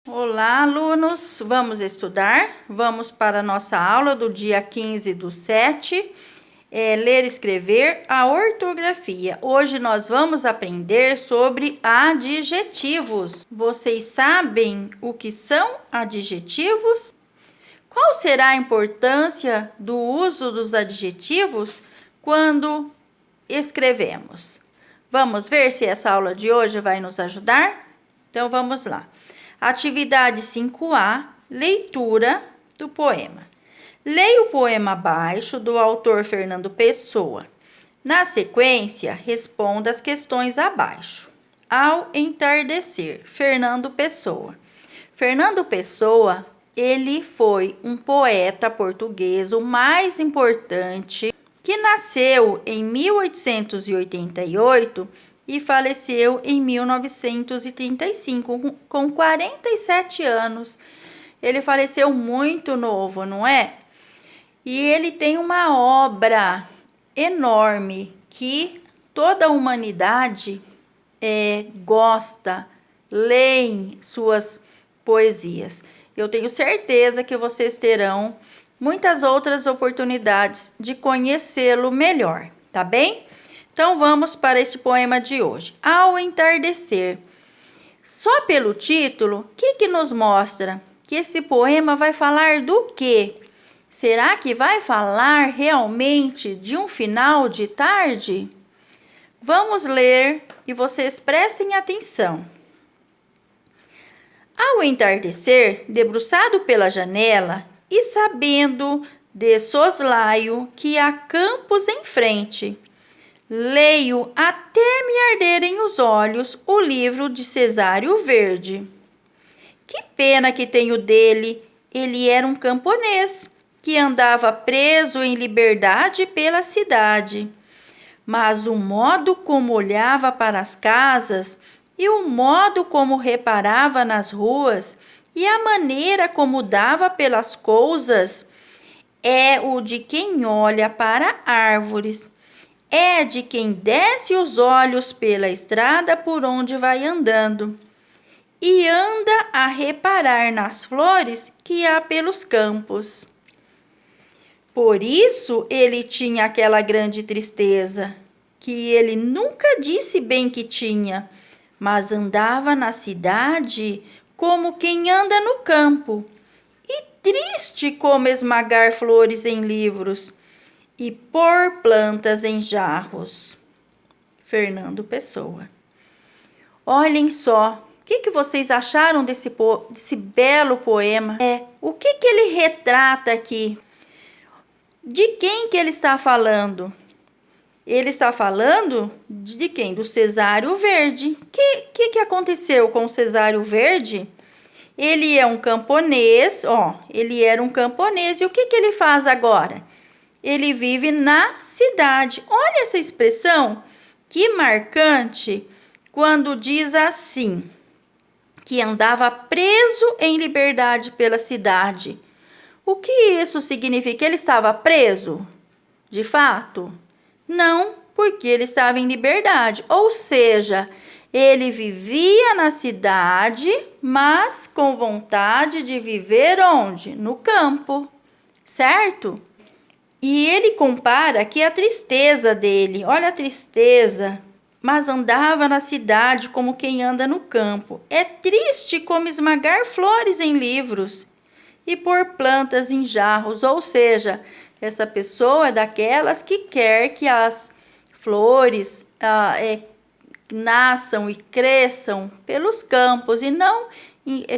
Olá, alunos! Vamos estudar? Vamos para a nossa aula do dia 15/7, ler e escrever a ortografia. Hoje nós vamos aprender sobre adjetivos. Vocês sabem o que são adjetivos? Qual será a importância do uso dos adjetivos quando escrevemos? Vamos ver se essa aula de hoje vai nos ajudar? Então, vamos lá. Atividade 5A, leitura do poema. Leia o poema abaixo do autor Fernando Pessoa. Na sequência, responda as questões abaixo. Ao entardecer, Fernando Pessoa. Fernando Pessoa, ele foi um poeta português, o mais importante, que nasceu em 1888 e faleceu em 1935, com 47 anos. Ele faleceu muito novo, não é? E ele tem uma obra enorme que toda a humanidade gosta, lê suas poesias. Eu tenho certeza que vocês terão muitas outras oportunidades de conhecê-lo melhor, tá bem? Então, vamos para esse poema de hoje. Ao entardecer. Só pelo título, o que nos mostra? Que esse poema vai falar do quê? Será que vai falar realmente de um final de tarde? Vamos ler e vocês prestem atenção. Ao entardecer, debruçado pela janela e sabendo de soslaio que há campos em frente, leio até me arderem os olhos o livro de Cesário Verde. Que pena que tenho dele, ele era um camponês que andava preso em liberdade pela cidade. Mas o modo como olhava para as casas e o modo como reparava nas ruas e a maneira como dava pelas coisas é o de quem olha para árvores. É de quem desce os olhos pela estrada por onde vai andando e anda a reparar nas flores que há pelos campos. Por isso ele tinha aquela grande tristeza, que ele nunca disse bem que tinha, mas andava na cidade como quem anda no campo, e triste como esmagar flores em livros e pôr plantas em jarros. Fernando Pessoa. Olhem só, o que vocês acharam desse belo poema? O que ele retrata aqui? De quem que ele está falando? Ele está falando de quem? Do Cesário Verde. Que aconteceu com o Cesário Verde? Ele é um camponês, ele era um camponês. E o que ele faz agora? Ele vive na cidade. Olha essa expressão, que marcante, quando diz assim, que andava preso em liberdade pela cidade. O que isso significa? Ele estava preso? De fato? Não, porque ele estava em liberdade. Ou seja, ele vivia na cidade, mas com vontade de viver onde? No campo, certo? E ele compara aqui a tristeza dele. Olha a tristeza. Mas andava na cidade como quem anda no campo. É triste como esmagar flores em livros e pôr plantas em jarros. Ou seja, essa pessoa é daquelas que quer que as flores nasçam e cresçam pelos campos e não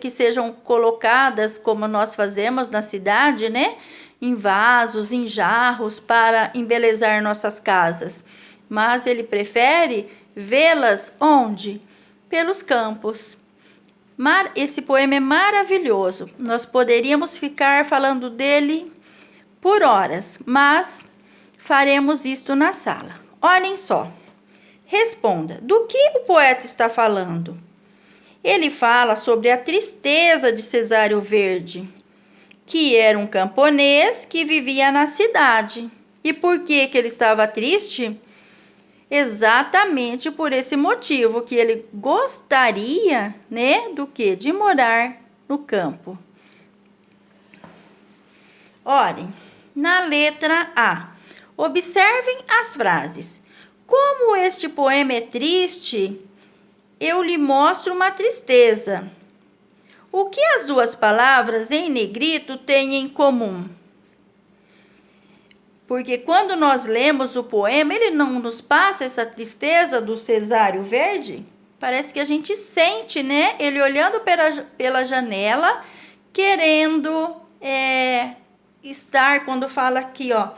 que sejam colocadas como nós fazemos na cidade, né? Em vasos, em jarros, para embelezar nossas casas. Mas ele prefere vê-las onde? Pelos campos. Esse poema é maravilhoso. Nós poderíamos ficar falando dele por horas, mas faremos isto na sala. Olhem só. Responda, do que o poeta está falando? Ele fala sobre a tristeza de Cesário Verde, que era um camponês que vivia na cidade. E por que ele estava triste? Exatamente por esse motivo, que ele gostaria, né, do quê? De morar no campo. Olhem, na letra A, observem as frases. Como este poema é triste, eu lhe mostro uma tristeza. O que as duas palavras em negrito têm em comum? Porque quando nós lemos o poema, ele não nos passa essa tristeza do cesário verde? Parece que a gente sente, né? Ele olhando pela janela, querendo estar, quando fala aqui, ó,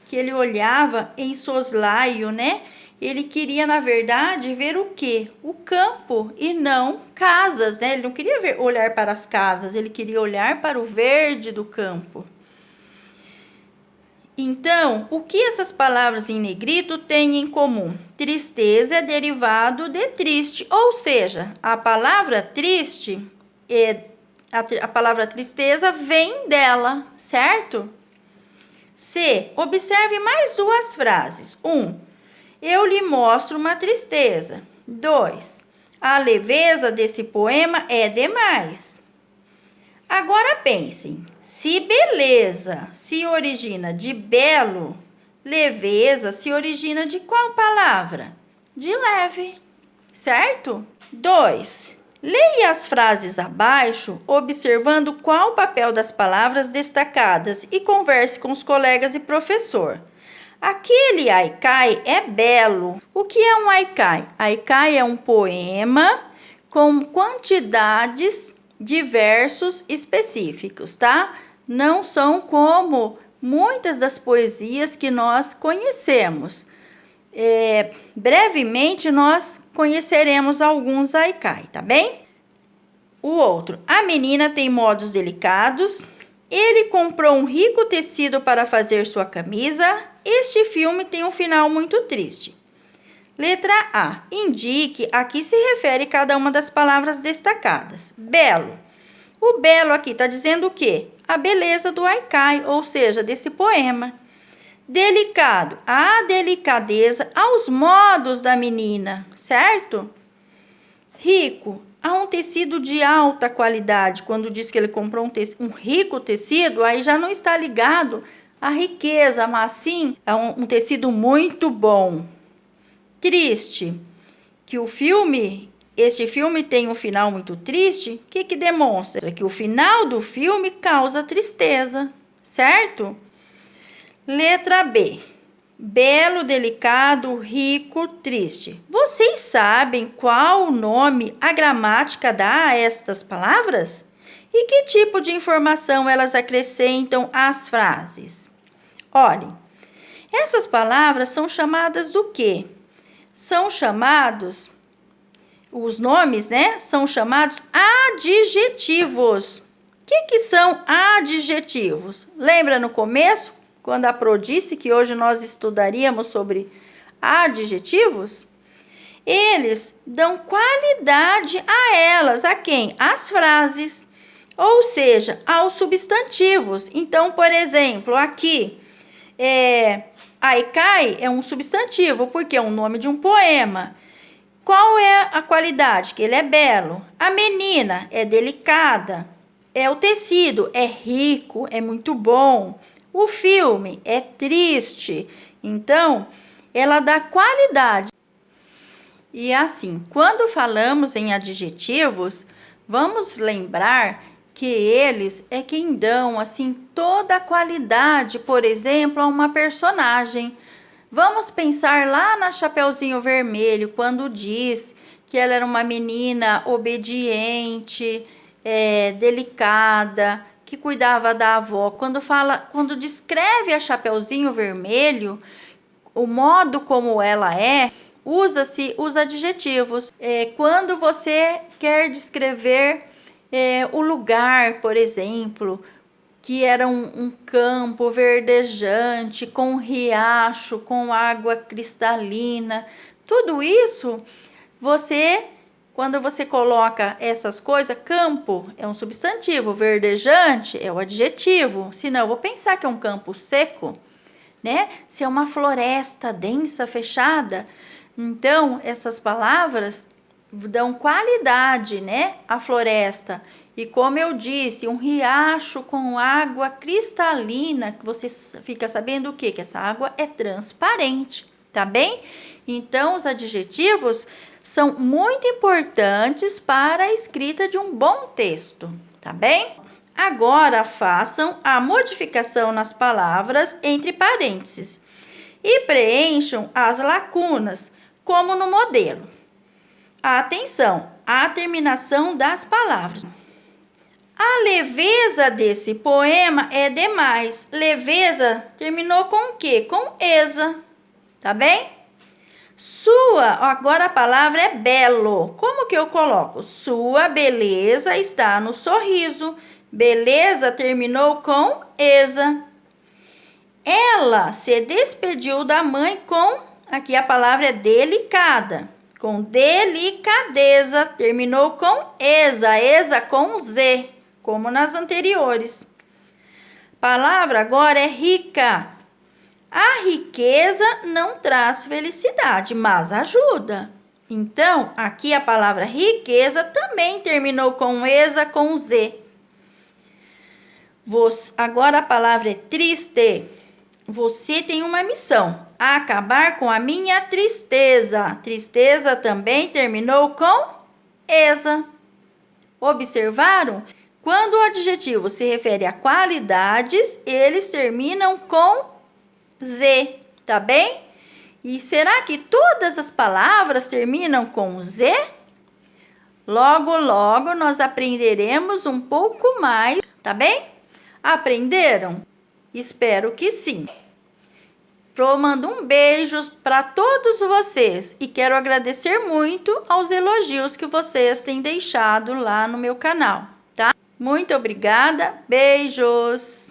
que ele olhava em soslaio, né? Ele queria, na verdade, ver o quê? O campo e não casas, né? Ele não queria olhar para as casas, ele queria olhar para o verde do campo. Então, o que essas palavras em negrito têm em comum? Tristeza é derivado de triste, ou seja, a palavra triste, a palavra tristeza vem dela, certo? C. Observe mais duas frases. 1. Eu lhe mostro uma tristeza. 2. A leveza desse poema é demais. Agora pensem, se beleza se origina de belo, leveza se origina de qual palavra? De leve, certo? 2. Leia as frases abaixo, observando qual o papel das palavras destacadas e converse com os colegas e professor. Aquele haikai é belo. O que é um haikai? Haikai é um poema com quantidades de versos específicos, tá? Não são como muitas das poesias que nós conhecemos. Brevemente, nós conheceremos alguns haikai, tá bem? O outro, a menina tem modos delicados. Ele comprou um rico tecido para fazer sua camisa. Este filme tem um final muito triste. Letra A. Indique a que se refere cada uma das palavras destacadas. Belo. O belo aqui está dizendo o quê? A beleza do haikai, ou seja, desse poema. Delicado. A delicadeza aos modos da menina, certo? Rico. Há um tecido de alta qualidade. Quando diz que ele comprou um rico tecido, aí já não está ligado à riqueza, mas sim é um tecido muito bom. Triste, que este filme tem um final muito triste, o que demonstra? Que o final do filme causa tristeza, certo? Letra B, belo, delicado, rico, triste. Vocês sabem qual o nome a gramática dá a estas palavras? E que tipo de informação elas acrescentam às frases? Olhem, essas palavras são chamadas do quê? São chamados, os nomes, né? São chamados adjetivos. O que são adjetivos? Lembra no começo, quando a Pro disse que hoje nós estudaríamos sobre adjetivos? Eles dão qualidade a elas. A quem? Às frases. Ou seja, aos substantivos. Então, por exemplo, aqui, haikai é um substantivo, porque é o nome de um poema. Qual é a qualidade? Que ele é belo. A menina é delicada. O tecido é rico, é muito bom. O filme é triste. Então, ela dá qualidade. E assim, quando falamos em adjetivos, vamos lembrar que eles é quem dão assim toda a qualidade, por exemplo, a uma personagem. Vamos pensar lá na Chapeuzinho Vermelho, quando diz que ela era uma menina obediente, delicada, que cuidava da avó. Quando descreve a Chapeuzinho Vermelho, o modo como ela usa-se os adjetivos. Quando você quer descrever o lugar, por exemplo, que era um campo verdejante, com um riacho, com água cristalina, tudo isso, quando você coloca essas coisas, campo é um substantivo, verdejante é o adjetivo, senão eu vou pensar que é um campo seco, né? Se é uma floresta densa, fechada, então essas palavras dão qualidade, né, à floresta. E como eu disse, um riacho com água cristalina, que você fica sabendo o quê? Que essa água é transparente, tá bem? Então, os adjetivos são muito importantes para a escrita de um bom texto, tá bem? Agora, façam a modificação nas palavras entre parênteses e preencham as lacunas, como no modelo. Atenção, à terminação das palavras. A leveza desse poema é demais. Leveza terminou com o quê? Com esa, tá bem? Agora a palavra é belo. Como que eu coloco? Sua beleza está no sorriso. Beleza terminou com esa. Ela se despediu da mãe com, aqui a palavra é delicada. Com delicadeza, terminou com esa com z, como nas anteriores. Palavra agora é rica. A riqueza não traz felicidade, mas ajuda. Então, aqui a palavra riqueza também terminou com esa com z. Agora a palavra é triste. Você tem uma missão: acabar com a minha tristeza. Tristeza também terminou com esa. Observaram? Quando o adjetivo se refere a qualidades, eles terminam com z, tá bem? E será que todas as palavras terminam com z? Logo, logo nós aprenderemos um pouco mais, tá bem? Aprenderam? Espero que sim. Mando um beijo para todos vocês e quero agradecer muito aos elogios que vocês têm deixado lá no meu canal, tá? Muito obrigada, beijos!